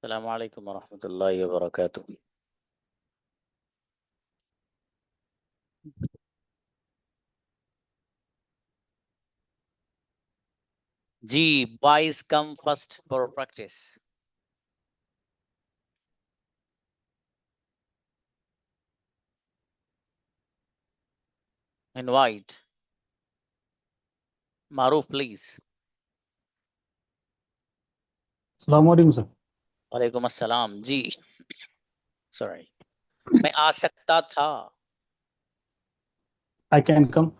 अस्सलाम वालेकुम वरहमतुल्लाहि वबरकातुहू। जी, boys come first for practice. Invite Maroof please. अस्सलाम वालेकुम सर। वालेकुम अस्सलाम जी। सॉरी, मैं आ सकता था। I can come.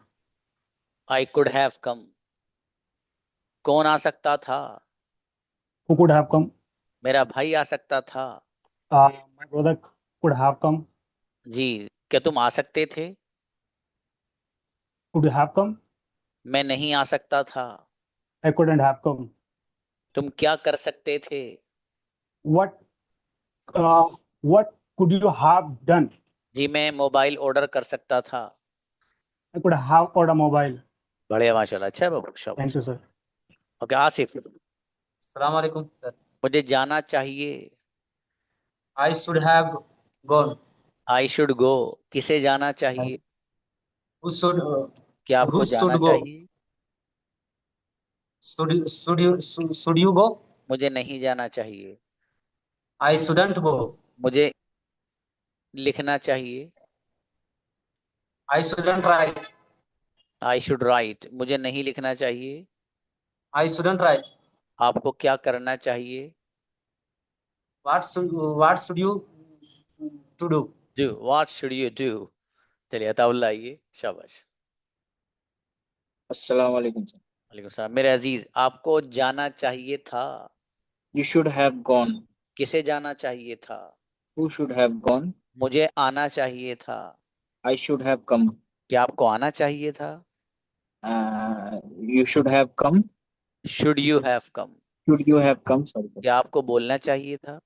I could have come. कौन आ सकता था? Who could have come. मेरा भाई आ सकता था। My brother could have come. जी, क्या तुम आ सकते थे? Could have come. मैं नहीं आ सकता था। I couldn't have come. तुम क्या कर सकते थे? What what could you have done. जी, मैं मोबाइल ऑर्डर कर सकता था। I could have order mobile. बढ़िया, माशाल्लाह, अच्छा है बाबू, थैंक शाबाश। You sir. Okay Asif, Assalamu alaikum, sir. मुझे जाना चाहिए। I should have gone. I should go, किसे जाना आई चाहिए? Who should क्या who आपको should जाना go? चाहिए? Should you go? मुझे नहीं जाना चाहिए। I shouldn't go. मुझे लिखना चाहिए। I shouldn't write. I should right, मुझे नहीं लिखना चाहिए। I shouldn't write. आपको क्या करना चाहिए? What should you to do? Do, what should you do? चलिए अताउल्ला, आइए, शाबाश। अस्सलाम वालेकुम सर। वालेकुम सलाम। मेरे अजीज, आपको जाना चाहिए था। You should have gone. किसे जाना चाहिए था? Who should have gone? मुझे आना चाहिए था। I should have come. क्या आपको आना चाहिए था? You should have come. Should you have come. Should you have come? Sorry, sir. क्या आपको बोलना चाहिए था?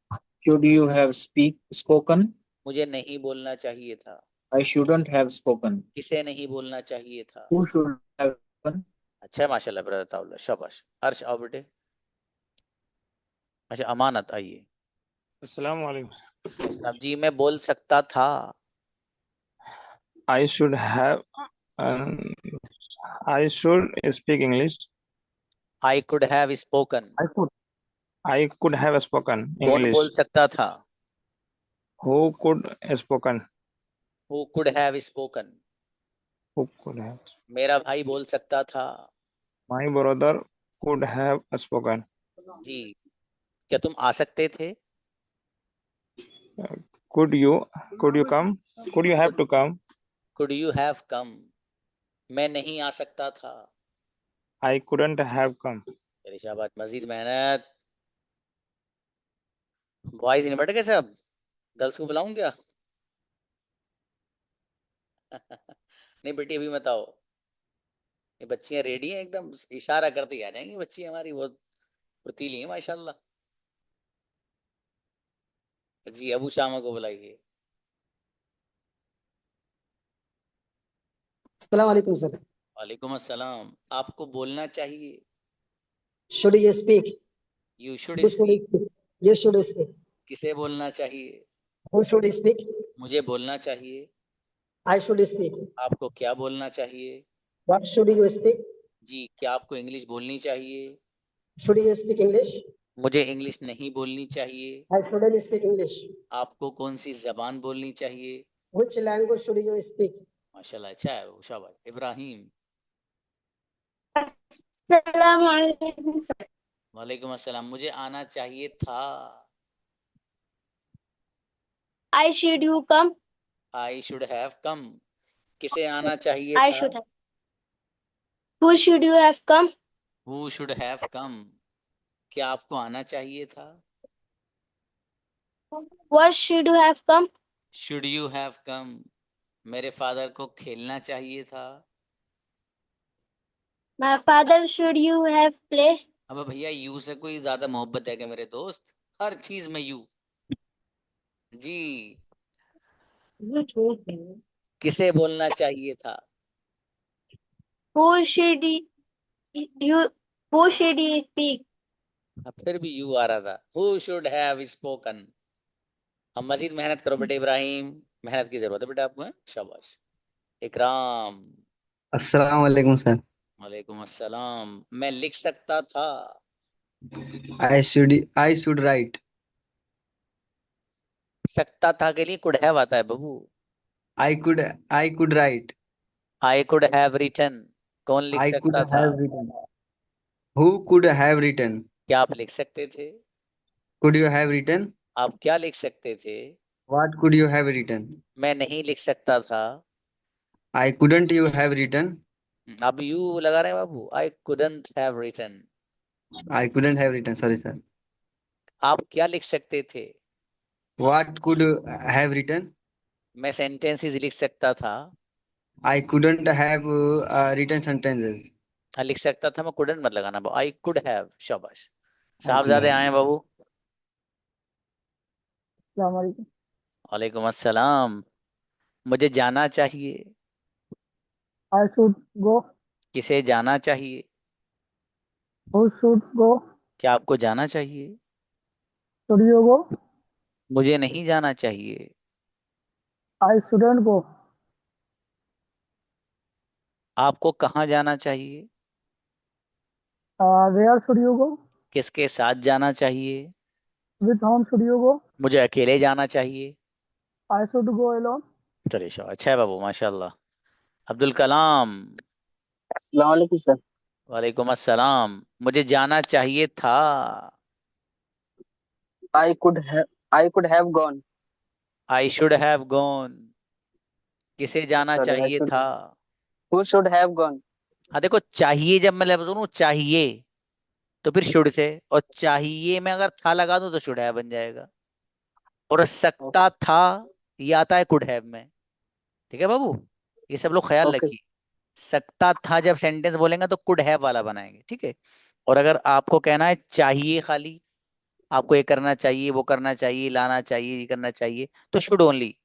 Should you have spoken? मुझे नहीं बोलना चाहिए था। I shouldn't have spoken. किसे नहीं बोलना चाहिए था? Who should have spoken? अच्छा है, माशाल्लाह ब्रदर ताउल्ला, शाबाश। अर्श आओ बेटे। अच्छा, अमानत आइए। अस्सलाम वालेकुम। जनाब जी, मैं बोल सकता था। I should have um, I should speak English. I could have spoken. I could have spoken कौन English. बोल सकता था? Who could spoken? Who could have spoken. Who could have? मेरा भाई बोल सकता था। My brother could have spoken. जी, क्या तुम आ सकते थे? Could you could you come? Could you have to come? Could you have come. मैं नहीं आ सकता था। I couldn't have come. चलिए शाबाश, मजीद मेहनत। बॉयज नहीं बैठे कैसे अब? गर्ल्स को बुलाऊं क्या? नहीं बेटी, अभी मत आओ। ये बच्चियां रेडी हैं, एकदम इशारा करते ही आ जाएंगी बच्ची हमारी, बहुत फुर्तीली है माशाल्लाह। जी, अबू शामा को बुलाइए। अस्सलाम वालेकुम सर। वालेकुम अस्सलाम। आपको बोलना चाहिए। Should you speak. You should you should speak. Speak. You should speak. किसे बोलना चाहिए? Who should speak. मुझे बोलना चाहिए। I should speak. आपको क्या बोलना चाहिए? What should you speak. जी, क्या आपको इंग्लिश बोलनी चाहिए? Should you speak English. मुझे इंग्लिश नहीं बोलनी चाहिए। I shouldn't speak English. आपको कौन सी जबान बोलनी चाहिए? Which language should you speak. माशाल्लाह, अच्छा है, शाबाश। इब्राहिम। अस्सलाम वालेकुम सर। वालेकुम अस्सलाम। मुझे आना चाहिए था। I should you come. I should have come. किसे आना चाहिए आई था? Should have. Who should you have come. Who should have come. क्या आपको आना चाहिए था? What should you have come. Should you have कम। मेरे फादर को खेलना चाहिए था। My father should you have play. अब भैया, यू से कोई ज्यादा मोहब्बत है क्या मेरे दोस्त? हर चीज में यू। जी, किसे बोलना चाहिए था? Who should you who should you speak. फिर भी यू आ रहा था। Who should have spoken. अब मजीद मेहनत करो बेटे इब्राहिम, मेहनत की जरूरत है बेटा आपको, हैं? शाबाश। इकराम। अस्सलाम वालेकुम सर। वालेकुम अस्सलाम। मैं लिख सकता था। I should write. सकता था के लिए कुड हैव आता है बबू। I could write. I could have written. कौन लिख आई कुड सकता था? Have written. Who could have written. क्या आप लिख सकते थे? Could you have written. आप क्या लिख सकते थे? What could you have written. मैं नहीं लिख सकता था। I couldn't you have written. अब यू लगा रहे हैं बाबू। आई couldn't have written. I couldn't have written, sorry sir. आप क्या लिख सकते थे? What could have written. मैं सेंटेंसेस लिख सकता था। I couldn't have written sentences. हाँ, लिख सकता था, मैं कुडंट मत लगाना बाबू। आई कुड हैव। शाबाश। आई कुड साहबजादे हैव। आए हैं बाबू। Assalamualaikum. वालेकुम अस्सलाम। मुझे जाना चाहिए। I should go. किसे जाना चाहिए? Who should go? क्या आपको जाना चाहिए? Should you go? मुझे नहीं जाना चाहिए। I shouldn't go. आपको कहाँ जाना चाहिए? Where should you go? किसके साथ जाना चाहिए? With whom should you go? मुझे अकेले जाना चाहिए। I should go alone. चलिए शाबाश, अच्छा है बाबू, माशाल्लाह। अब्दुल कलाम। अस्सलाम वालेकुम सर। वालेकुम अस्सलाम। मुझे जाना चाहिए था। I could have gone. I should have gone. किसे जाना सॉरी, आई चाहिए शुड। था? Who should have gone. हाँ देखो, चाहिए जब मैं बोलूँ चाहिए तो फिर शुड से, और चाहिए में अगर था लगा दूं तो शुड हैव बन जाएगा। और सकता था ये आता है कुड हैव में। ठीक है बाबू, ये सब लोग ख्याल ओके। रखिए। सकता था जब सेंटेंस बोलेंगे तो कुड हैव वाला बनाएंगे, ठीक है। और अगर आपको कहना है चाहिए खाली, आपको ये करना चाहिए, वो करना चाहिए, लाना चाहिए, ये करना चाहिए, तो शुड ओनली।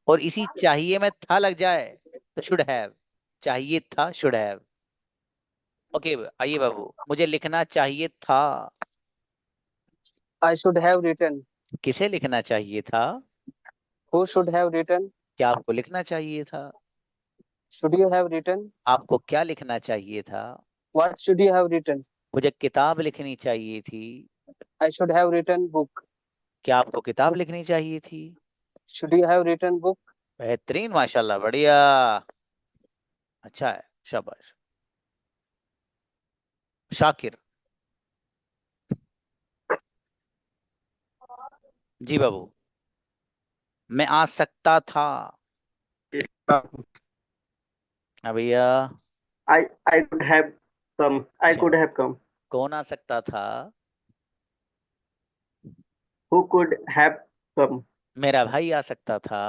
और इसी चाहिए में था लग जाए तो शुड हैव। चाहिए था, शुड हैव। ओके, आइए बाबू। मुझे लिखना चाहिए था। I should have written. किसे लिखना चाहिए था? Who should have written. क्या आपको लिखना चाहिए था? Should you have written. आपको क्या लिखना चाहिए था? What should you have written. मुझे किताब लिखनी चाहिए थी। I should have written book. क्या आपको किताब लिखनी चाहिए थी? Should you have written book. बेहतरीन, माशाल्लाह, बढ़िया। अच्छा है, शाबाश। शाकिर। जी बाबू। मैं आ सकता था। हाँ भैया। I could have come. I अच्छा, could have come. कौन आ सकता था? Who could have come? मेरा भाई आ सकता था।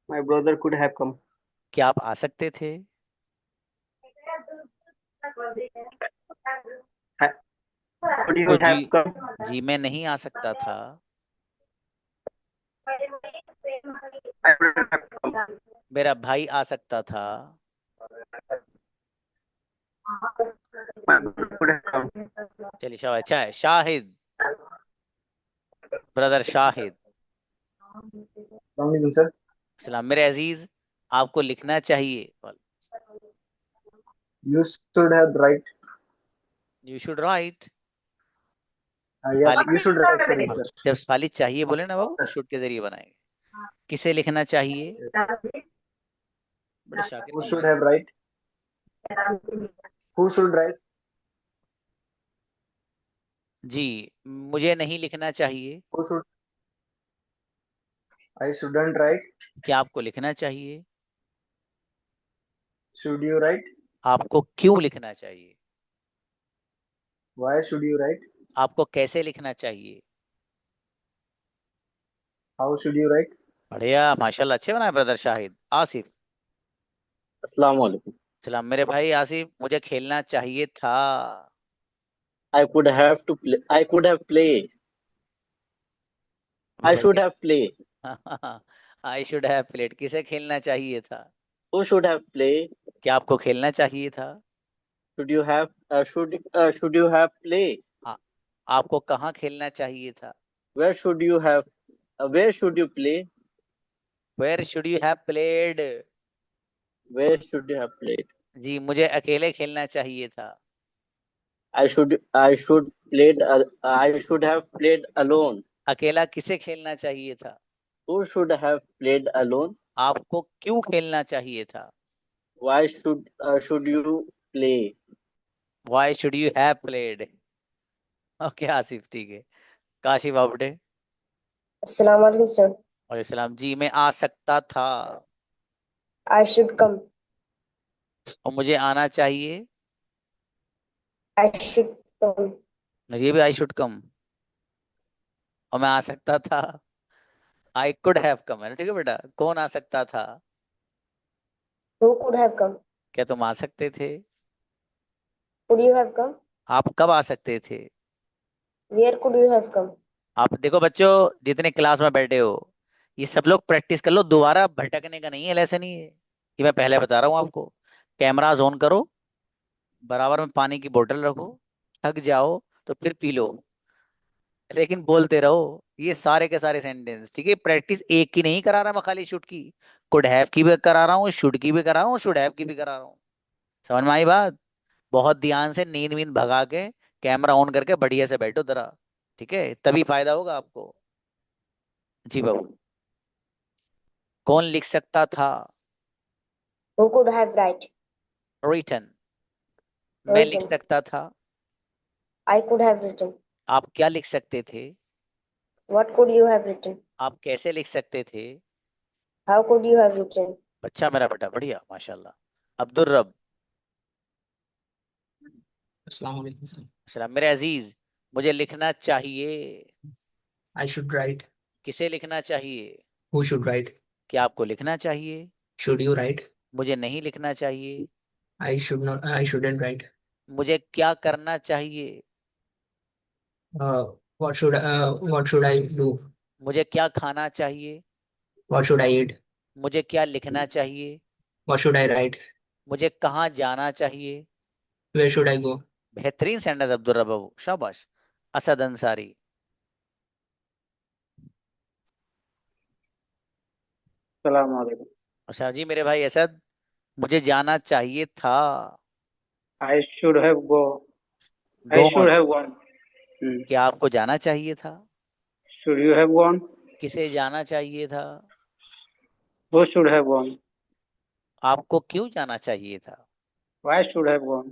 My brother could have come. क्या आप आ सकते थे? Could you तो जी, have come? जी मैं नहीं आ सकता था। I could have come. मेरा भाई आ सकता था। My brother could have come. चलिए शाबाश, अच्छा है। शाहिद, ब्रदर शाहिद। Sir. सलाम मेरे अजीज। आपको लिखना चाहिए। You should have right. You should write. Yes, खाली, you should write, sir. Yes, sir. जब खाली चाहिए बोले ना बाबू, शुड के जरिए बनाएंगे। किसे लिखना चाहिए? बड़े शाकिर Who कौन should है? have right? Who should write? जी, मुझे नहीं लिखना चाहिए। Who should? I shouldn't write. क्या आपको लिखना चाहिए? Should you write? आपको क्यों लिखना चाहिए? Why should you write? आपको कैसे लिखना चाहिए? How should you write? बढ़िया, माशाल्लाह, अच्छे बनाए ब्रदर शाहिद। आसिफ। अस्सलाम वालेकुम। सलाम मेरे भाई आसिफ। मुझे खेलना चाहिए था। I could have to play. I could have play. I should have play. I should have played. किसे खेलना चाहिए था? Who should have play. क्या आपको खेलना चाहिए था? should you have play? आपको कहाँ खेलना चाहिए था? Where should you play? Where should you have played? Where should you have played? जी, मुझे अकेले खेलना चाहिए था। I should have played alone. अकेला किसे खेलना चाहिए था? Who should have played alone? आपको क्यों खेलना चाहिए था? Why should you play? Why should you have played? Okay Asif, ठीक है। काशिफ आपटे। अस्सलाम वालेकुम सर। वालेकुम सलाम। जी, मैं आ सकता था। I should come. और मुझे आना चाहिए। I should come. ये भी आई शुड कम। और मैं आ सकता था। आई कुड हैव कम है ना, ठीक है बेटा। कौन आ सकता था? Who could have come. क्या तुम आ सकते थे? Could you have come. आप कब आ सकते थे? Where could you have come. आप देखो बच्चों, जितने क्लास में बैठे हो, ये सब लोग प्रैक्टिस कर लो। दोबारा भटकने का नहीं है, लेसन ही है ये, मैं पहले बता रहा हूँ आपको। कैमरास ऑन करो, बराबर में पानी की बोतल रखो, थक जाओ तो फिर पी लो, लेकिन बोलते रहो ये सारे के सारे सेंटेंस, ठीक है। प्रैक्टिस एक की नहीं करा रहा मैं, खाली शुड की। कुड हैव की भी करा रहा हूँ, शुड की भी करा रहा हूँ, शुड हैव की भी करा रहा हूँ। समझ में आई बात? बहुत ध्यान से नींद वींद भगा के कैमरा ऑन करके बढ़िया से बैठो जरा, ठीक है, तभी फायदा होगा आपको। जी बाबू। कौन लिख सकता था? Who could have write. Written. मैं लिख रिटन। सकता था। I could have written. आप क्या लिख सकते थे? What could you have written. आप कैसे लिख सकते थे? How could you have written. बच्चा मेरा बेटा, बढ़िया माशाल्लाह। अब्दुल रब। अस्सलाम वालेकुम सर। सलाम मेरे अजीज। मुझे लिखना चाहिए। I should right. किसे लिखना चाहिए? Who should write. क्या आपको लिखना चाहिए? Should you right. मुझे नहीं लिखना चाहिए। I should not, I shouldn't right. मुझे क्या करना चाहिए? What should I do. मुझे क्या खाना चाहिए? व्हाट शुड आई ईट। मुझे क्या लिखना चाहिए? What should I right. मुझे कहाँ जाना चाहिए? वेयर शुड आई गो। बेहतरीन सेंटेंस अब्दुल रब बाबू, शाबाश। असद अंसारी। सलाम वालेकुम। अच्छा जी मेरे भाई असद, मुझे जाना चाहिए था। I should have go. I gone. should have gone. क्या आपको जाना चाहिए था? Should you have gone? किसे जाना चाहिए था? Who should have gone? आपको क्यों जाना चाहिए था? Why should have gone?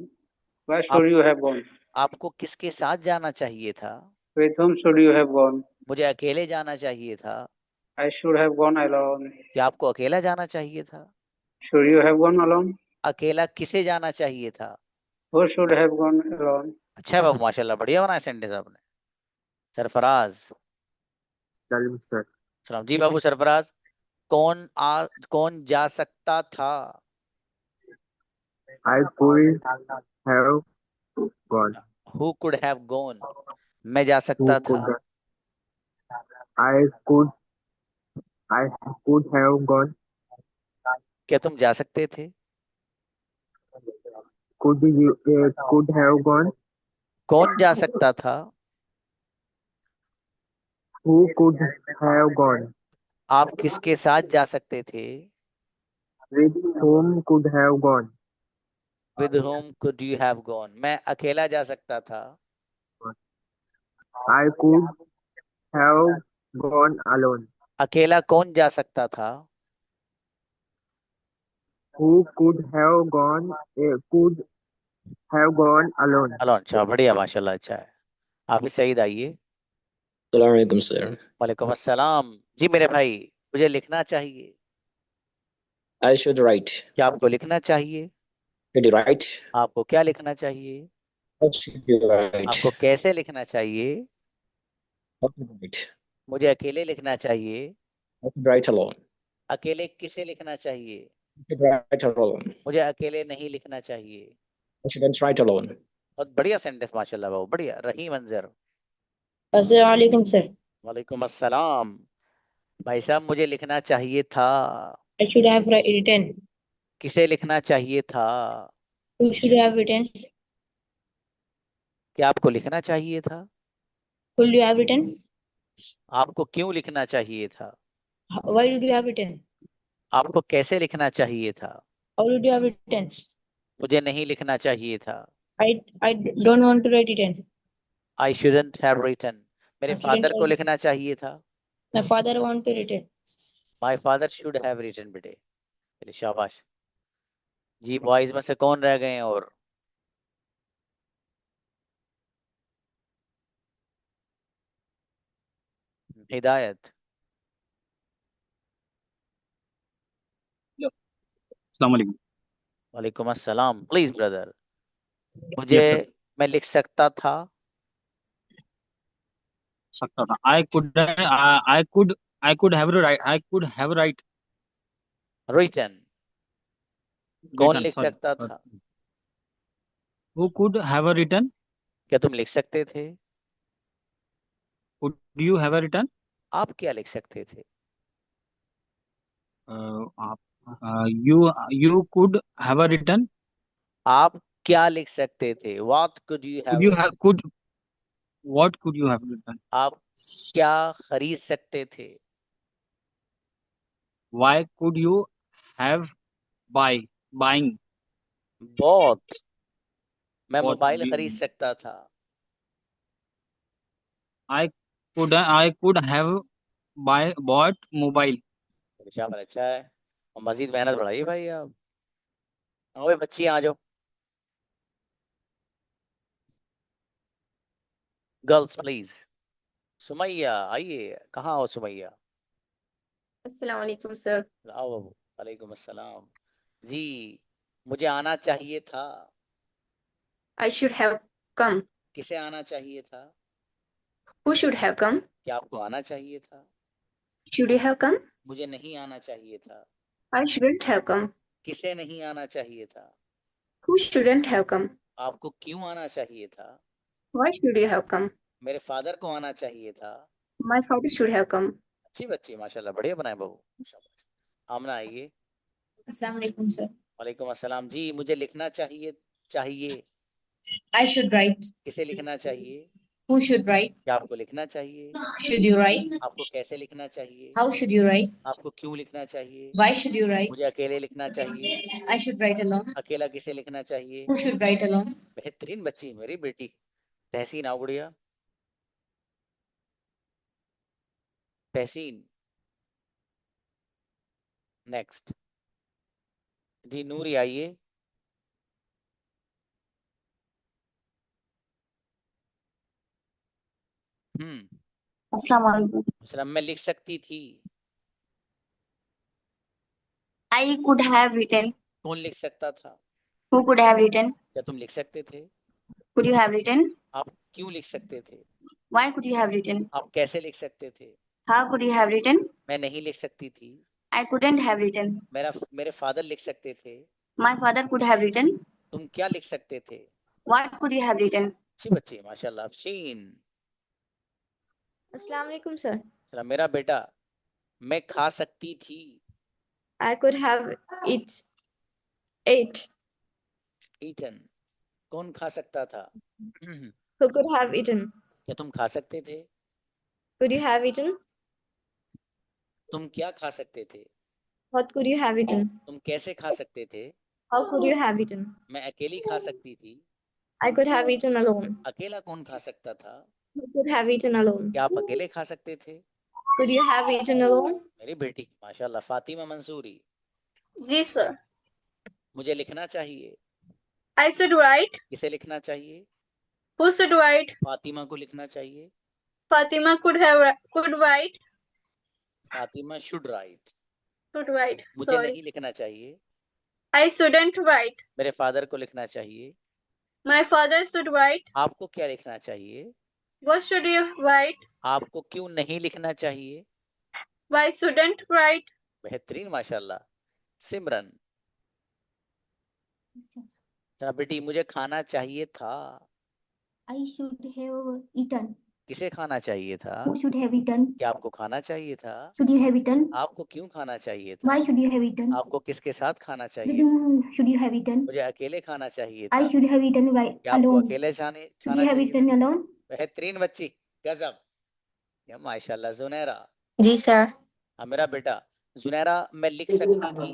Why आप should you have gone? आपको किसके साथ जाना चाहिए था? With whom should you have gone? मुझे अकेले जाना चाहिए था। I should have gone alone. क्या आपको अकेला जाना चाहिए था? Should you have gone alone? अकेला किसे जाना चाहिए था? Who should have gone alone? अच्छा है बाबू, माशाल्लाह बढ़िया बनाया सेंटेंस आपने। सरफराज। सर। सलाम जी बाबू सरफराज। कौन जा सकता था? I could have gone. Who could have gone? मैं जा Who सकता could था। I could have gone. क्या तुम जा सकते थे? Could have gone. कौन जा सकता था? Who could have gone. आप किसके साथ जा सकते थे? With whom could have gone. With whom could you have gone? मैं अकेला जा सकता था। I could have gone alone. अकेला कौन जा सकता था? Who could have gone alone. Hello, अच्छा बढ़िया माशाल्लाह, अच्छा है। आप भी सईद आइए। अस्सलाम वालेकुम सर। वालेकुम अस्सलाम। जी मेरे भाई, मुझे लिखना चाहिए। I should right. क्या आपको लिखना चाहिए? Should you right. आपको क्या लिखना चाहिए? What should you right. आपको कैसे लिखना चाहिए? What should write. मुझे अकेले लिखना चाहिए। I should right alone. अकेले किसे लिखना चाहिए? I should right alone. मुझे अकेले नहीं लिखना चाहिए। I shouldn't right alone. बहुत बढ़िया सेंटेंस माशाल्लाह बाबू, बढ़िया। रहीम अंजर। अस्सलाम वालेकुम सर। वालेकुम अस्सलाम। भाई साहब, मुझे लिखना चाहिए था। I should have written. किसे लिखना चाहिए था? Who should have written. क्या आपको लिखना चाहिए था? Could you have written? आपको क्यों लिखना चाहिए था? Why did you have written? आपको कैसे लिखना चाहिए था? How did you have written? मुझे नहीं लिखना चाहिए था। I don't want to write it in. I shouldn't have written. मेरे I shouldn't फादर को have. लिखना चाहिए था। My father want to write it. My father should have written बेटे। चलिए शाबाश जी। बॉयज में से कौन रह गए हैं? और हिदायत। अस्सलाम वालेकुम। वालेकुम अस्सलाम। Please brother. मुझे यस सर। मैं लिख सकता था। सकता था। I could have write written. कौन written, लिख sorry. सकता था? Who could have a written? क्या तुम लिख सकते थे? Could you have a written? आप क्या लिख सकते थे? आप you could have a written. आप क्या लिख सकते थे? What could you Could have you have written? could what could you have written? आप क्या खरीद सकते थे? Why could you have buying? Bought. मैं What मोबाइल खरीद सकता था। I could have bought mobile. अच्छा अच्छा है। और मजीद मेहनत बढ़ाइए भाई आप। ओए बच्ची आ जाओ। Girls please. सुमैया आइए। कहाँ हो सुमैया? अस्सलाम वालेकुम सर। आओ। वालेकुम अस्सलाम। जी मुझे आना चाहिए था। I should have come. किसे आना चाहिए था? Who should have come? क्या आपको आना चाहिए था? Should you have come? मुझे नहीं आना चाहिए था। I shouldn't have come. किसे नहीं आना चाहिए था? Who shouldn't have come? आपको क्यों आना चाहिए था? Why should you have come? मेरे फादर को आना चाहिए था। My father should have come. अच्छी बच्ची माशाल्लाह बढ़िया बनाए बहू। शाबाश। आमना आइए। Assalamu alaikum, sir. वालेकुम अस्सलाम। जी मुझे लिखना चाहिए। चाहिए। I should write. किसे लिखना चाहिए? Who should write? क्या आपको लिखना चाहिए? Should you write? आपको कैसे लिखना चाहिए? How should you write? आपको क्यों लिखना चाहिए? Why should you write? मुझे अकेले लिखना चाहिए। I should write alone. अकेला किसे लिखना चाहिए? Who should write alone? बेहतरीन बच्ची मेरी बेटी। तहसीन आओ गुड़िया। तहसीन। नेक्स्ट। जी नूरी आइए। अस्सलाम वालेकुम। सलाम। मैं लिख सकती थी। I could have written. कौन लिख सकता था? Who could have written? क्या तुम लिख सकते थे? Could you have written? आप क्यों लिख सकते थे? Why could you have written? आप कैसे लिख सकते थे? How could you have written? मैं नहीं लिख सकती थी। I couldn't have written. मेरे फादर लिख सकते थे। My father could have written. तुम क्या लिख सकते थे? What could you have written? अच्छी बच्ची माशाल्लाह। अफशीन। अस्सलाम वालेकुम सर। सलाम। मेरा बेटा। मैं खा सकती थी। I could have ate. Eaten. कौन खा सकता था? Who could have eaten? क्या तुम खा सकते थे? Could you have eaten? तुम क्या खा सकते थे? What could you have eaten? तुम कैसे खा सकते थे? How could you have eaten? मैं अकेली खा सकती थी। I could have eaten alone. अकेला कौन खा सकता था? Who could have eaten alone? क्या आप अकेले खा सकते थे? Could you have eaten alone? मेरी बेटी माशाल्लाह। फातिमा मंसूरी। जी सर। मुझे लिखना चाहिए। I should write. किसे लिखना चाहिए? Who should write? फातिमा को लिखना चाहिए। Fatima could write. Fatima should write. Should write. मुझे Sorry. नहीं लिखना चाहिए। I shouldn't write. मेरे फादर को लिखना चाहिए। My father should write. आपको क्या लिखना चाहिए? What should you write? आपको क्यों नहीं लिखना चाहिए? Why shouldn't write? बेहतरीन माशाल्लाह। सिमरन। बेटी मुझे खाना चाहिए था। I should have eaten. किसे खाना चाहिए था? Who should have eaten? क्या आपको खाना चाहिए था? Should you have eaten? आपको क्यों खाना चाहिए था? Why should you have eaten? आपको किसके साथ खाना With चाहिए? whom should you have eaten? मुझे अकेले खाना चाहिए I था। should have eaten क्या आपको alone. अकेले Should खाना you have चाहिए eaten था? alone? बेहतरीन बच्ची, गजब। या माशाल्लाह। जुनैरा, जी सर। हाँ मेरा बेटा। जुनैरा, मैं लिख सकती थी।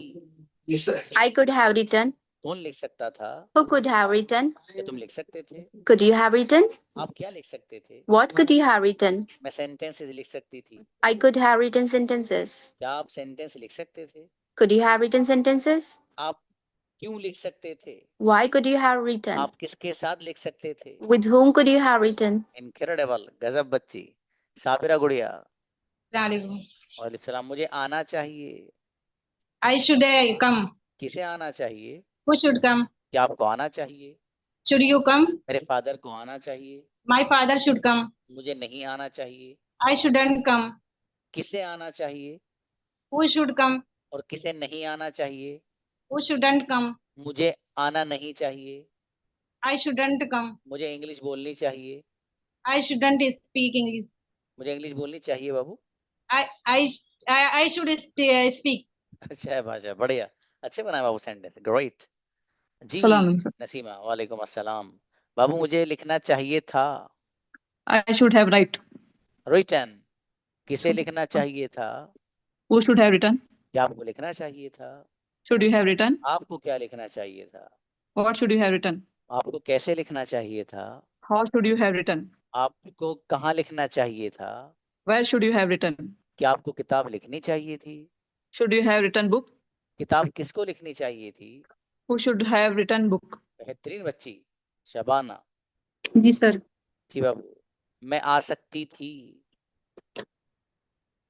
I could have written. कौन लिख सकता था? Who could have written? क्या तुम लिख सकते थे? Could you have written? आप क्या लिख सकते थे? What could you have written? मैं सेंटेंसेस लिख सकती थी। I could have written sentences. क्या आप सेंटेंस लिख सकते थे? Could you have written sentences? आप क्यों लिख सकते थे? Why could you have written? आप किसके साथ लिख सकते थे? With whom could you have written? Incredible, गजब बच्ची। साबिरा गुड़िया, Assalamualaikum. वालेकुम सलाम। मुझे आना चाहिए। I should come. किसे आना चाहिए? Who should come? क्या आपको आना चाहिए? Should you come? मेरे फादर को आना चाहिए। My father should come. मुझे नहीं आना चाहिए। I shouldn't come. किसे आना चाहिए? Who should come? और किसे नहीं आना चाहिए? Who shouldn't come? मुझे आना नहीं चाहिए। I shouldn't come. मुझे इंग्लिश बोलनी चाहिए। I shouldn't speak English. मुझे इंग्लिश बोलनी चाहिए बाबू। I should speak. अच्छा है भाषा, बढ़िया, अच्छे बनाए बाबू सेंटेंस, ग्रेट जी। सलाम सर। नसीमा, वालेकुम अस्सलाम। बाबू मुझे लिखना चाहिए था। I should have write. Written, किसे लिखना चाहिए था? Who should have written? क्या आपको लिखना चाहिए था? Should you have written? आपको क्या लिखना चाहिए था? What should you have written? आपको कैसे लिखना चाहिए था? How should you have written? आपको कहाँ लिखना चाहिए था? Where should you have written? क्या आपको किताब लिखनी चाहिए थी? Should you have written book? किताब किसको लिखनी चाहिए थी? Who should have written book? बेहतरीन बच्ची, शबाना। जी सर। जी बाबू, मैं आ सकती थी।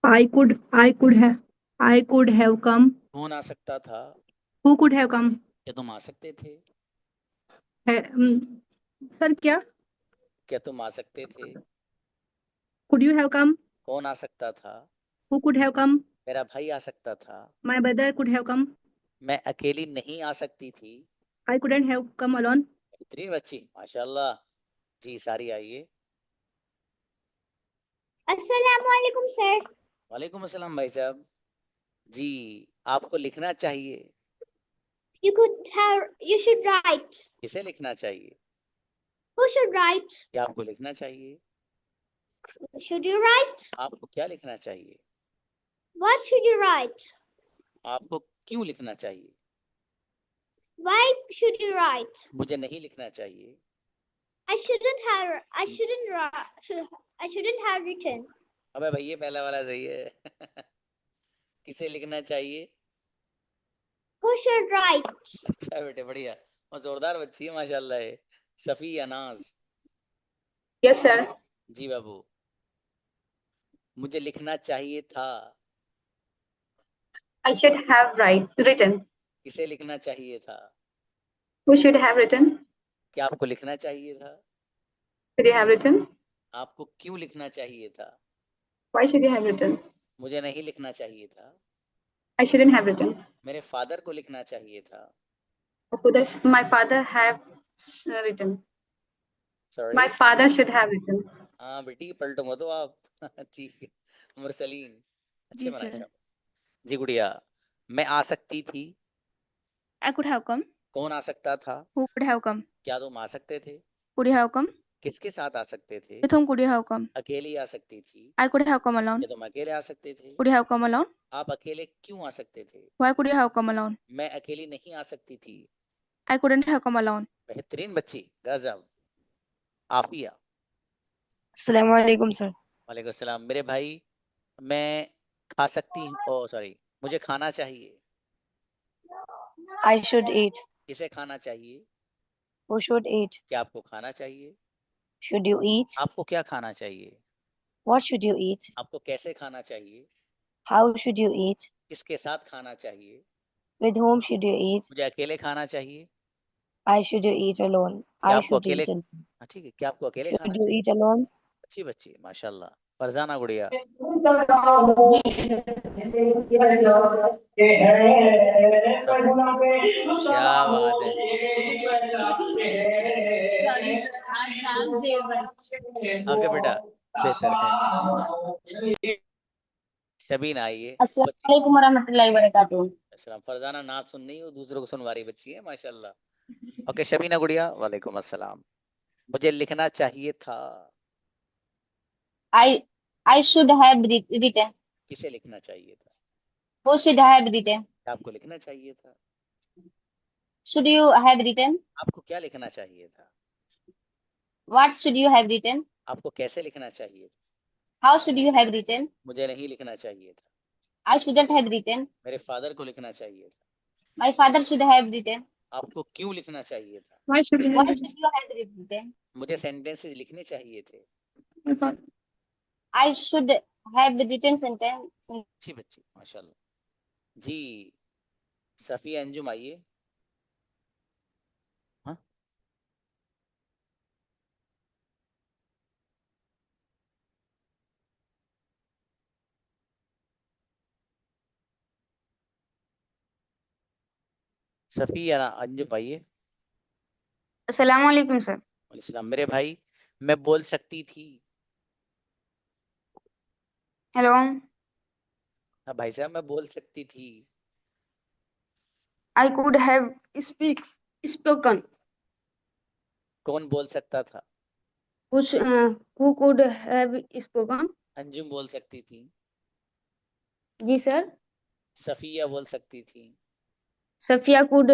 I could have come. कौन आ सकता था? Who could have come? क्या तुम आ सकते थे? सर क्या? क्या तुम आ सकते थे? Could you have come? कौन आ सकता था? Who could have come? मेरा भाई आ सकता था। My brother could have come. मैं अकेली नहीं आ सकती थी। I couldn't have come alone. बेहतरीन बच्ची, माशाल्लाह। जी सारी आइए। अस्सलामुअलैकुम सर। वालेकुम अस्सलाम भाई साहब। जी, आपको लिखना चाहिए। You should write. किसे लिखना चाहिए? Who should write? क्या आपको लिखना चाहिए? Should you write? आपको क्या लिखना चाहिए? What should you write? आपको क्यों लिखना चाहिए? Why should you write? मुझे नहीं लिखना चाहिए। I shouldn't have written. अबे भाई ये पहला वाला सही है। किसे लिखना चाहिए? Who should write? अच्छा बेटे, बढ़िया और जोरदार बच्ची है माशाल्लाह है। सफी अनाज। Yes sir. जी बाबू, मुझे लिखना चाहिए था। I should have written. किसे लिखना चाहिए था? Who should have written? क्या आपको लिखना चाहिए था? Should you have written? आपको क्यों लिखना चाहिए था? Why should you have written? मुझे नहीं लिखना चाहिए था। I shouldn't have written. मेरे फादर को लिखना चाहिए था। My father have written. Sorry? My father should have written. हाँ बेटी, पलटो मत हो आप। ठीक है, मुरसलीन, अच्छे बनाए शाबाश। जी गुड़िया, मैं आ सकती थी। I could have come. कौन आ सकता था? Who could have come? क्या तुम आ सकते थे? Could you have come? किसके साथ आ सकते थे? With whom could you have come? अकेली आ सकती थी। I could have come alone. क्या तुम अकेले आ सकते थे? Could you have come alone? आप अकेले क्यों आ सकते थे? Why could you have come alone? मैं अकेली नहीं आ सकती थी। I couldn't have come alone. बेहतरीन बच्ची, गजब। आफिया। अस्सलाम वालेकुम सर। वालेकुम सलाम। मेरे भाई, मैं खा सकती हूँ, ओ सॉरी, मुझे खाना चाहिए। I should eat. किसे खाना चाहिए? Who should eat? क्या आपको खाना चाहिए? Should you eat? आपको क्या खाना चाहिए? What should you eat? आपको कैसे खाना चाहिए? How should you eat? किसके साथ खाना चाहिए? With whom should you eat? मुझे अकेले खाना चाहिए। Why should you eat alone? क्या I आपको should अकेले, eat alone. हाँ ठीक है, क्या आपको अकेले Should खाना you चाहिए? eat alone? अच्छी बच्ची, माशाल्लाह। फरजाना गुड़िया। क्या बात है। ओके बेटा, बेहतर है। शबीना आइए। अस्सलाम वालेकुम वरहमतुल्लाहि वबरकातुहू। अस्सलाम। फरजाना नाच सुन रही हो, दूसरों को सुनवा रही बच्ची है, माशाल्लाह। ओके शबीना गुड़िया, वालेकुम अस्सलाम। मुझे लिखना चाहिए था। I should have written. किसे लिखना चाहिए था? Who should have written? आपको लिखना चाहिए था। Should you have written? आपको क्या लिखना चाहिए था? What should you have written? आपको कैसे लिखना चाहिए था? How should you have written? मुझे नहीं लिखना चाहिए था। I shouldn't have written. मेरे फादर को लिखना चाहिए था। My father should have written. आपको क्यों लिखना चाहिए था? Why should you Why have should you have written? मुझे सेंटेंसेस लिखने चाहिए थे। written? I should have written sentence. अच्छी बच्ची, माशाल्लाह जी। सफिया अंजुम आइए। हाँ सफिया अंजुम आइए। अस्सलाम वालेकुम सर। वालेकुम। मेरे भाई, मैं बोल सकती थी। हेलो। हाँ भाई साहब, मैं बोल सकती थी। आई कुड हैव स्पोकन। कौन बोल सकता था? Who could have spoken. Anjum बोल सकती थी। जी सर। सफिया बोल सकती थी। Safia could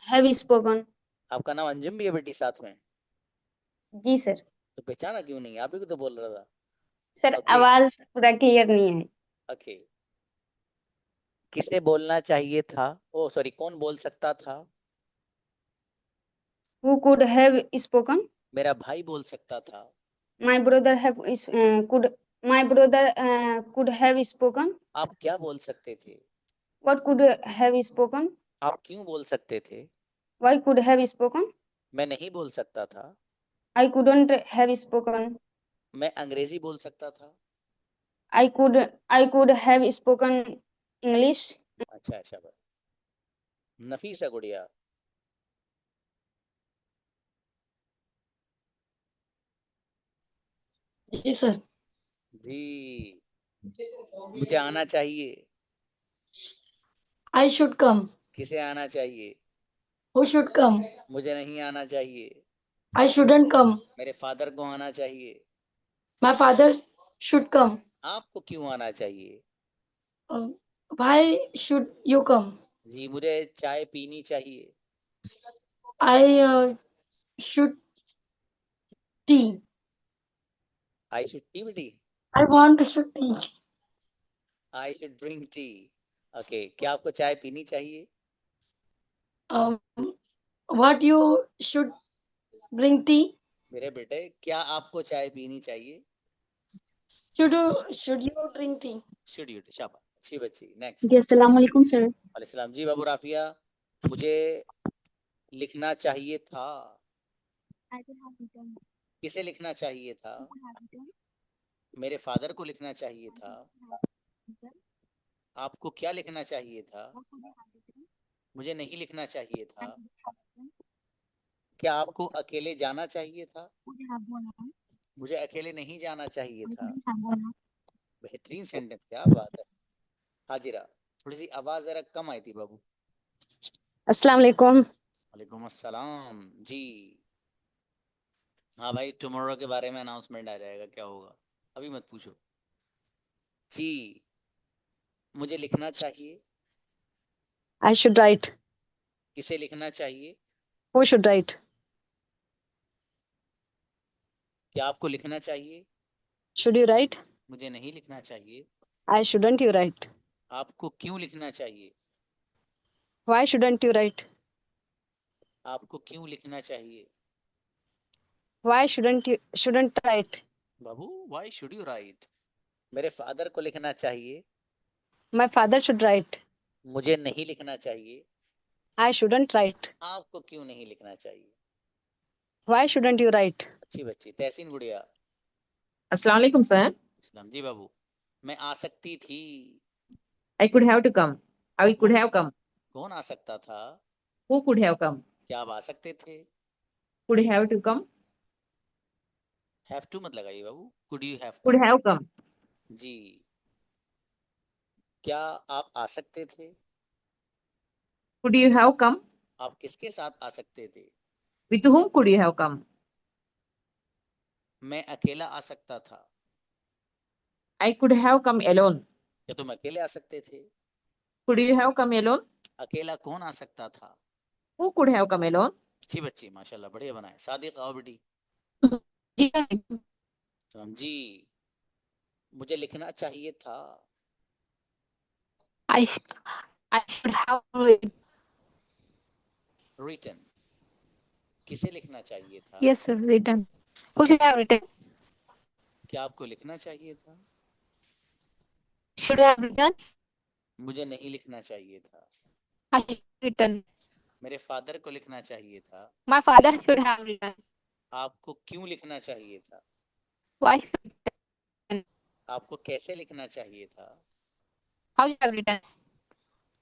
have spoken. आपका नाम अंजुम भी है बेटी साथ में? जी सर। तो पहचाना क्यों नहीं? आप ही को तो बोल रहा था। सर ओके आवाज पूरा क्लियर नहीं है। ओके। किसे बोलना चाहिए था? ओ सॉरी, कौन बोल सकता था? Who could have spoken. मेरा भाई बोल सकता था। My brother have could my brother could have spoken. आप क्या बोल सकते थे? What could have spoken. आप क्यों बोल सकते थे? Why could have spoken. मैं नहीं बोल सकता था। I couldn't have spoken. मैं अंग्रेजी बोल सकता था। I could have spoken English. अच्छा अच्छा भाई। नफीसा गुड़िया। जी सर। जी, मुझे आना चाहिए। I should come. किसे आना चाहिए? Who should come? मुझे नहीं आना चाहिए। I shouldn't come. मेरे फादर को आना चाहिए। My father should come. आपको क्यों आना चाहिए? Why should you come? जी, मुझे चाय पीनी चाहिए। I should tea. I should T बेटी। I want to should tea. I should drink tea. Okay, क्या आपको चाय पीनी चाहिए? What you should bring tea? मेरे बेटे, क्या आपको चाय पीनी चाहिए? Should you drink tea? Should you. शाबाश, अच्छी बच्ची। नेक्स्ट। जी अस्सलाम वालेकुम सर। वालेकुम जी बाबू राफिया। मुझे लिखना चाहिए था। किसे लिखना चाहिए था? मेरे फादर को लिखना चाहिए था। आपको क्या लिखना चाहिए था? मुझे नहीं लिखना चाहिए था। क्या आपको अकेले जाना चाहिए था? मुझे अकेले नहीं जाना चाहिए था। बेहतरीन सेंटेंस, क्या बात है। हाजिरा, थोड़ी सी आवाज जरा कम आई थी बाबू। अस्सलाम वालेकुम। वालेकुम अस्सलाम जी। हाँ भाई, टुमारो के बारे में अनाउंसमेंट आ जाएगा, क्या होगा अभी मत पूछो जी। मुझे लिखना चाहिए। I should right. किसे लिखना चाहिए? Who should write. क्या आपको लिखना चाहिए? Should you right. मुझे नहीं लिखना चाहिए। I shouldn't you right. आपको क्यों लिखना चाहिए? Why shouldn't you right. आपको क्यों लिखना चाहिए? Why shouldn't right. Babu, why should you right? मेरे फादर को लिखना चाहिए। My father should write. मुझे नहीं लिखना चाहिए। I shouldn't right. आपको क्यों नहीं लिखना चाहिए? Why shouldn't you right. अच्छी बच्ची। तहसीन गुड़िया। अस्सलाम वालेकुम सर। इस्लाम जी बाबू। मैं आ सकती थी। I could have to come. I could have come. कौन आ सकता था? Who could have come? क्या आप आ सकते थे? Could have to come. Have to मत लगाइए बाबू, could you have Could come. have come. जी, क्या आप आ सकते थे? Could you have come? आप किसके साथ आ सकते थे? With whom could you have come? मैं अकेला आ सकता था। I could have come alone. क्या तुम अकेले आ सकते थे? Could you have come alone? अकेला कौन आ सकता था? Who could have come alone? अच्छी बच्ची, माशाल्लाह, बढ़िया बनाए। सादिक आओ बेटी। सलाम जी, मुझे लिखना चाहिए था। I should have रिटन, किसे लिखना चाहिए था? yes sir written. Who should have written? क्या आपको लिखना चाहिए था? Should have written. मुझे नहीं लिखना चाहिए था। I should have written. मेरे फादर को लिखना चाहिए था। My father should have written. आपको क्यों लिखना चाहिए था? Why should आपको कैसे लिखना चाहिए था? how should have written?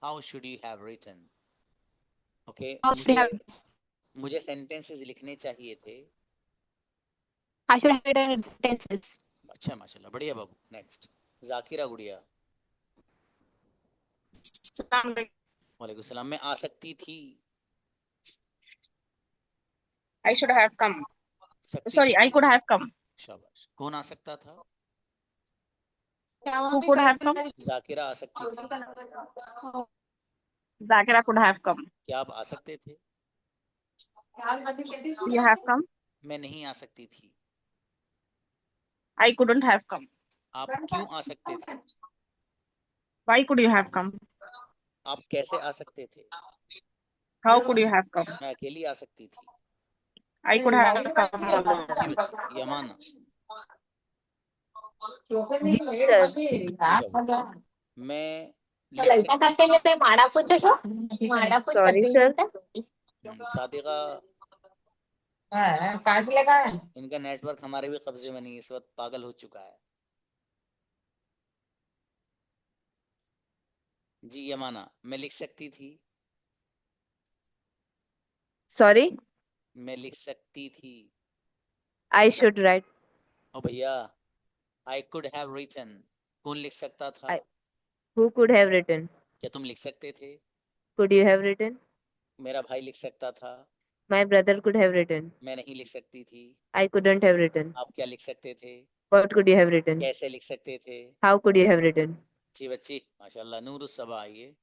How should you have written? Okay, How should have मुझे सेंटेंसेस लिखने चाहिए थे। I should have written sentences. अच्छा, माशाल्लाह, बढ़िया बाबू। नेक्स्ट, जाकिरा गुड़िया। वालेकुम सलाम। मैं आ सकती थी। I should have come. सकती Sorry, थी। I could have come. शाबाश। कौन आ सकता था? Who could have come? Zakira आ सकती थी। Zakira could have come. क्या आप आ सकते थे? You have come. मैं नहीं आ सकती थी। I couldn't have come. आप क्यों आ सकते थे? Why could you have come? आप कैसे आ सकते थे? How could you have come? मैं अकेली आ सकती थी। I could have come. जी बच्चे, यमाना। मैं लिख सकती। Sorry, sir. सादिका, इनका नेटवर्क हमारे भी कब्जे में नहीं, इस वक्त पागल हो चुका है। जी यमाना, मैं लिख सकती थी। Sorry, मैं लिख सकती थी। I should write. ओ भैया, I could have written, कौन लिख सकता था? Who could have written? क्या तुम लिख सकते थे? Could you have written? मेरा भाई लिख सकता था। My brother could have written. मैं नहीं लिख सकती थी। I couldn't have written. आप क्या लिख सकते थे? What could you have written? कैसे लिख सकते थे? How could you have written? जी बच्ची, माशाल्लाह, नूरुस सबा आइए।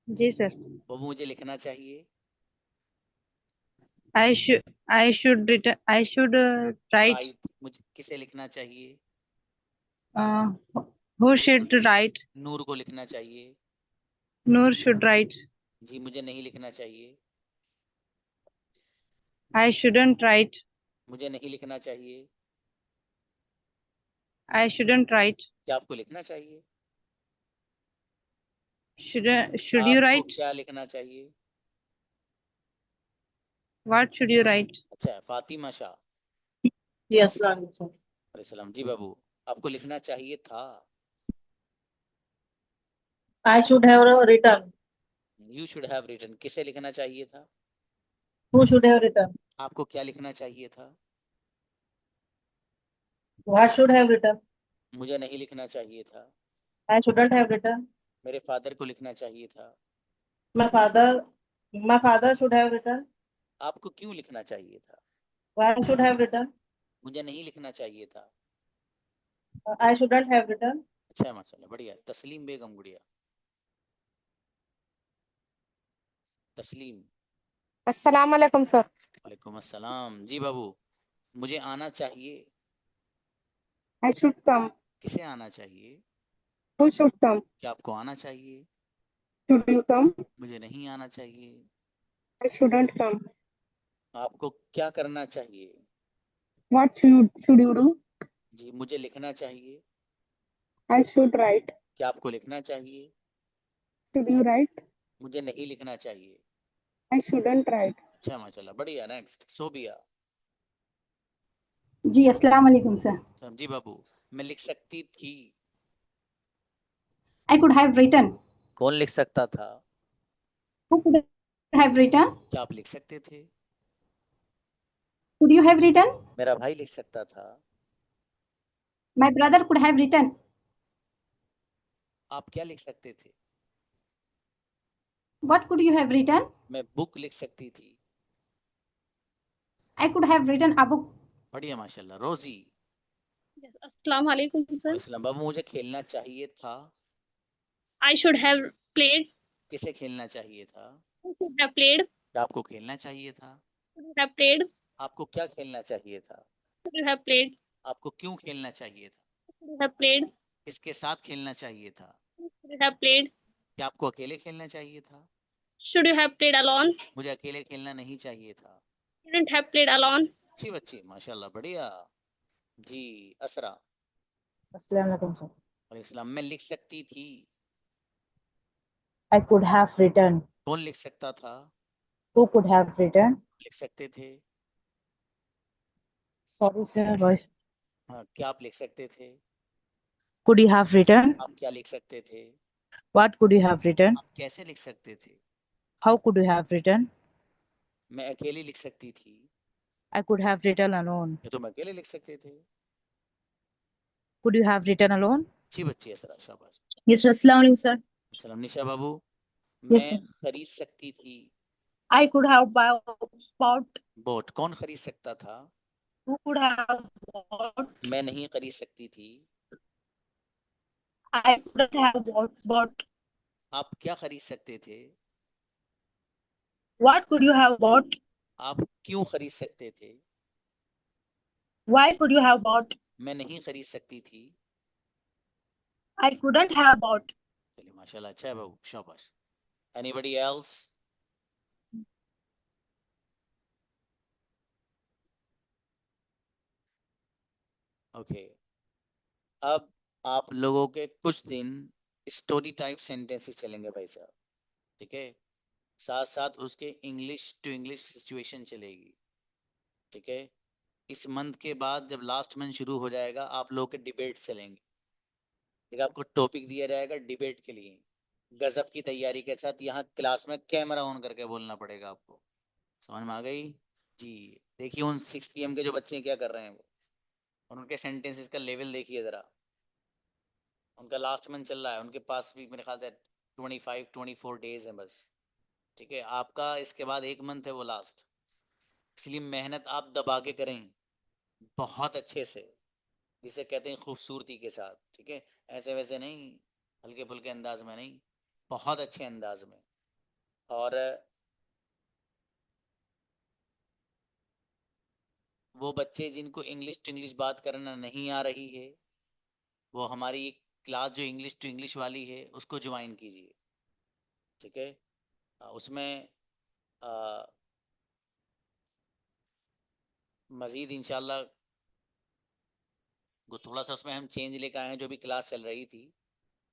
जी सर। वो मुझे लिखना चाहिए। I should written. I should write. Right, मुझे किसे लिखना चाहिए? Who should write? नूर को लिखना चाहिए। Noor should write. जी, मुझे नहीं लिखना चाहिए। I shouldn't write. मुझे नहीं लिखना चाहिए। I shouldn't write. क्या आपको लिखना चाहिए? Should you आपको write? क्या लिखना चाहिए? What should you write? अच्छा, फातिमा शाह। Yes, sir. सलाम जी बाबू, आपको लिखना चाहिए था। I should have written. You should have written, किसे लिखना चाहिए था? Who should have written? आपको क्या लिखना चाहिए था? What should have written? मुझे नहीं लिखना चाहिए था। I shouldn't have written. मेरे फादर को लिखना चाहिए था। My father should have written. आपको क्यों लिखना चाहिए था? Why should have written? मुझे नहीं लिखना चाहिए था। I shouldn't have written. अच्छा, माशाल्लाह, बढ़िया। तस्लीम बेगम गुड़िया। तस्लीम। अस्सलाम वालेकुम सर। वालेकुम अस्सलाम। जी बाबू, मुझे आना चाहिए। I should come. किसे आना चाहिए? Who should come? क्या आपको आना चाहिए? Should you come? मुझे नहीं आना चाहिए। I shouldn't come. आपको क्या करना चाहिए? What should you do? जी, मुझे लिखना चाहिए। I should write. क्या आपको लिखना चाहिए? Should you write? मुझे नहीं लिखना चाहिए। I shouldn't write. अच्छा, माशाल्लाह, बढ़िया। नेक्स्ट, सोबिया। जी अस्सलाम वालेकुम सर। जी बाबू, मैं लिख सकती थी। I could have written. कौन लिख सकता था? Who could have written? क्या आप लिख सकते थे? Could you have written? मेरा भाई लिख सकता था। My brother could have written. आप क्या लिख सकते थे? What could you have written? मैं बुक लिख सकती थी। I could have written a book. बढ़िया माशाल्लाह। रोजी। अस्सलाम वालेकुम सर। इस्लाम बाबू, मुझे खेलना चाहिए था। I should have played. किसे खेलना चाहिए था? Who should have played? आपको खेलना चाहिए था। Should have played. आपको क्या खेलना चाहिए था? Should have played. आपको क्यों खेलना चाहिए था? Should have played. किसके साथ खेलना चाहिए था? Should have played. क्या आपको अकेले खेलना चाहिए था? Should you have played alone? मुझे अकेले खेलना नहीं चाहिए था। Shouldn't have played alone. अच्छी बच्ची माशाल्लाह, बढ़िया जी। असरा। अस्सलाम वालेकुम सर। और इस्लाम में लिख सकती थी। I could have written. कौन लिख सकता था? Who could have written? लिख सकते थे। Sorry sir, voice. हाँ, क्या आप लिख सकते थे? Could you have written? आप क्या लिख सकते थे? What could you have written? आप कैसे लिख सकते थे? How could you have written? मैं अकेली लिख सकती थी। I could have written alone. ये तो मैं अकेले लिख सकते थे। Could you have written alone? अच्छी बच्ची है सर, शाबाश। Yes, sir. Assalamu alaikum, sir. सलाम निशा बाबू। Yes, मैं sir. खरीद सकती थी। I could have bought. Boat. कौन खरीद सकता था? Who could have bought? मैं नहीं खरीद सकती थी। I couldn't have bought. आप क्या खरीद सकते थे? What could you have bought? आप क्यों खरीद सकते थे? Why could you have bought? मैं नहीं खरीद सकती थी। I couldn't have bought. चलिए माशाल्लाह, अच्छा है बाबू, शाबाश। Anybody else? ओके, अब आप लोगों के कुछ दिन स्टोरी टाइप सेंटेंसेस चलेंगे भाई साहब, ठीक है? साथ साथ उसके इंग्लिश टू इंग्लिश सिचुएशन चलेगी, ठीक है? इस मंथ के बाद जब लास्ट मंथ शुरू हो जाएगा, आप लोगों के डिबेट चलेंगे, ठीक है? आपको टॉपिक दिया जाएगा डिबेट के लिए, गजब की तैयारी के साथ। यहाँ क्लास में कैमरा ऑन करके बोलना पड़ेगा आपको। समझ में आ गई जी? देखिए उन 6 PM के जो बच्चे क्या कर रहे हैं वो, और उनके सेंटेंसेस का लेवल देखिए ज़रा। उनका लास्ट मंथ चल रहा है, उनके पास भी मेरे ख्याल से 25-24 डेज है बस, ठीक है? आपका इसके बाद 1 मंथ है वो लास्ट, इसलिए मेहनत आप दबा के करें बहुत अच्छे से, जिसे कहते हैं खूबसूरती के साथ, ठीक है? ऐसे वैसे नहीं, हल्के फुल्के अंदाज में नहीं, बहुत अच्छे अंदाज में। और वो बच्चे जिनको इंग्लिश टू इंग्लिश बात करना नहीं आ रही है, वो हमारी क्लास जो इंग्लिश टू इंग्लिश वाली है उसको ज्वाइन कीजिए, ठीक है? उसमें मज़ीद इंशाल्लाह थोड़ा सा उसमें हम चेंज लेकर आए हैं। जो भी क्लास चल रही थी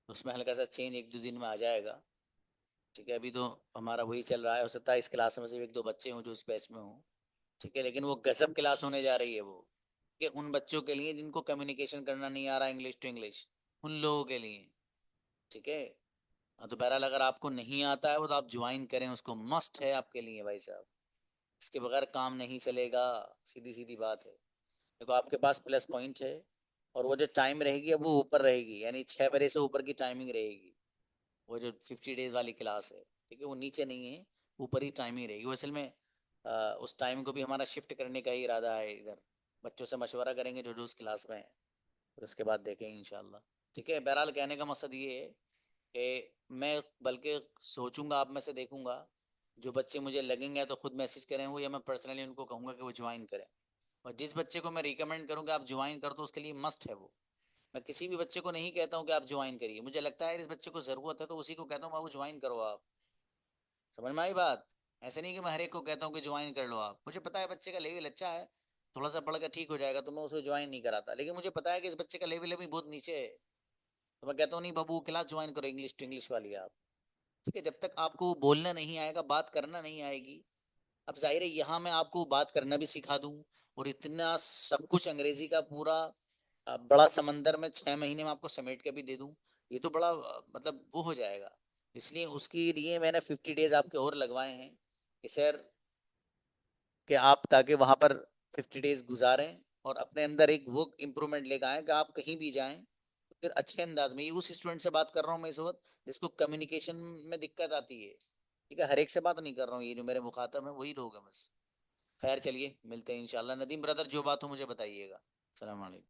उसमें हल्का सा चेंज 1-2 दिन में आ जाएगा, ठीक है? अभी तो हमारा वही चल रहा है, हो सकता है इस क्लास में सिर्फ 1-2 बच्चे हों जो इस बैच में हों, ठीक है? लेकिन वो गजब क्लास होने जा रही है वो, कि उन बच्चों के लिए जिनको कम्युनिकेशन करना नहीं आ रहा इंग्लिश टू इंग्लिश, उन लोगों के लिए, ठीक है? हाँ, तो बहरहाल अगर आपको नहीं आता है वो तो आप ज्वाइन करें उसको, मस्ट है आपके लिए भाई साहब, इसके बगैर काम नहीं चलेगा, सीधी सीधी बात है। देखो आपके पास प्लस पॉइंट है, और वो जो टाइम रहेगी अब वो ऊपर रहेगी, यानी 6 बजे से ऊपर की टाइमिंग रहेगी, वो जो 50 डेज वाली क्लास है, ठीक है? वो नीचे नहीं है, ऊपर ही टाइमिंग रहेगी। वो असल में उस टाइम को भी हमारा शिफ्ट करने का ही इरादा है, इधर बच्चों से मशवरा करेंगे जो जो उस क्लास में है, फिर उसके बाद देखेंगे इंशाल्लाह, ठीक है? बहरहाल कहने का मकसद ये है कि मैं बल्कि सोचूंगा, आप में से देखूंगा जो बच्चे मुझे लगेंगे तो खुद मैसेज करें वो, या मैं पर्सनली उनको कहूँगा कि वो ज्वाइन करें। और जिस बच्चे को मैं रिकमेंड करूँगा आप ज्वाइन कर दो, उसके लिए मस्ट है वो। मैं किसी भी बच्चे को नहीं कहता हूँ कि आप ज्वाइन करिए, मुझे लगता है इस बच्चे को ज़रूरत है तो उसी को कहता हूँ बाबू ज्वाइन करो आप। समझ में आई बात? ऐसे नहीं कि मैं हर एक को कहता हूँ कि ज्वाइन कर लो आप। मुझे पता है बच्चे का लेवल अच्छा है, थोड़ा सा पढ़ कर ठीक हो जाएगा तो मैं उसे ज्वाइन नहीं कराता, लेकिन मुझे पता है कि इस बच्चे का लेवल अभी बहुत नीचे है, तो मैं कहता हूँ नहीं बाबू क्लास ज्वाइन करो इंग्लिश टू इंग्लिश वाली आप, ठीक है? जब तक आपको बोलना नहीं आएगा, बात करना नहीं आएगी। अब जाहिर है यहाँ मैं आपको बात करना भी सिखा दूँ, और इतना सब कुछ अंग्रेजी का पूरा बड़ा समंदर में 6 महीने में आपको समेट के भी दे दूँ, ये तो बड़ा मतलब वो हो जाएगा। इसलिए उसके लिए मैंने 50 डेज आपके और लगवाए हैं कि सर कि आप ताकि वहाँ पर 50 डेज गुजारें और अपने अंदर एक वो इम्प्रूवमेंट लेकर आए कि आप कहीं भी जाएं तो फिर अच्छे अंदाज में, ये उस स्टूडेंट से बात कर रहा हूँ मैं इस वक्त जिसको कम्युनिकेशन में दिक्कत आती है, ठीक है, हर एक से बात नहीं कर रहा हूँ, ये जो मेरे मुखातब है वही लोग हैं बस। खैर चलिए मिलते हैं इंशाल्लाह। नदीम ब्रदर जो बात हो मुझे बताइएगा। सलाम वालेकुम।